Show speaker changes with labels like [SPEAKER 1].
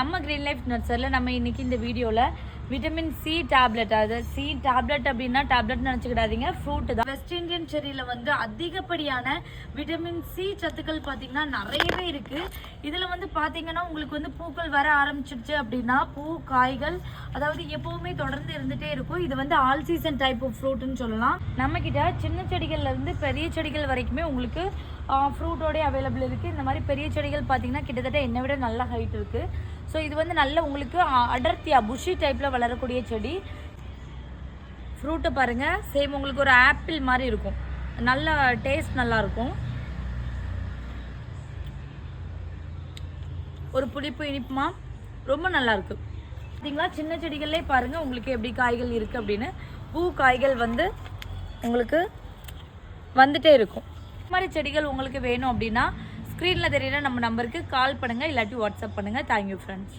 [SPEAKER 1] நம்ம green life நர்சரியில் நம்ம இன்றைக்கி இந்த வீடியோவில் விட்டமின் சி டேப்லெட், அதாவது சி டேப்லெட் அப்படின்னா டேப்லெட் நினச்சிக்கிடாதீங்க, ஃப்ரூட்டு தான். வெஸ்ட் இண்டியன் செரியில் வந்து அதிகப்படியான விட்டமின் சி சத்துக்கள் பார்த்திங்கன்னா நிறையவே இருக்குது. இதில் வந்து பார்த்திங்கன்னா உங்களுக்கு வந்து பூக்கள் வர ஆரம்பிச்சிடுச்சு அப்படின்னா பூ காய்கள் அதாவது எப்போவுமே தொடர்ந்து இருந்துகிட்டே இருக்கும். இது வந்து ஆல் சீசன் டைப் ஆஃப் ஃப்ரூட்டுன்னு சொல்லலாம். நம்மக்கிட்ட சின்ன செடிகள்லேருந்து பெரிய செடிகள் வரைக்குமே உங்களுக்கு ஃப்ரூட்டோடய அவைலபிள் இருக்குது. இந்த மாதிரி பெரிய செடிகள் பார்த்திங்கன்னா கிட்டத்தட்ட என்னை விட நல்ல ஹைட் இருக்குது. ஸோ இது வந்து நல்ல உங்களுக்கு அடர்த்தியாக புஷி டைப்பில் வளரக்கூடிய செடி. ஃப்ரூட்டை பாருங்கள், சேம் உங்களுக்கு ஒரு ஆப்பிள் மாதிரி இருக்கும், நல்ல டேஸ்ட் நல்லாயிருக்கும். ஒரு புளிப்பு இனிப்புமா ரொம்ப நல்லாயிருக்கு. பார்த்தீங்களா, சின்ன செடிகள்லே பாருங்கள் உங்களுக்கு எப்படி காய்கள் இருக்குது அப்படின்னு. பூ காய்கள் வந்து உங்களுக்கு வந்துட்டே இருக்கும். இந்த மாதிரி செடிகள் உங்களுக்கு வேணும் அப்படின்னா ஸ்க்ரீனில் தெரியுற நம்ம நம்பருக்கு கால் பண்ணுங்கள், இல்லாட்டி வாட்ஸ்அப் பண்ணுங்கள். Thank you friends.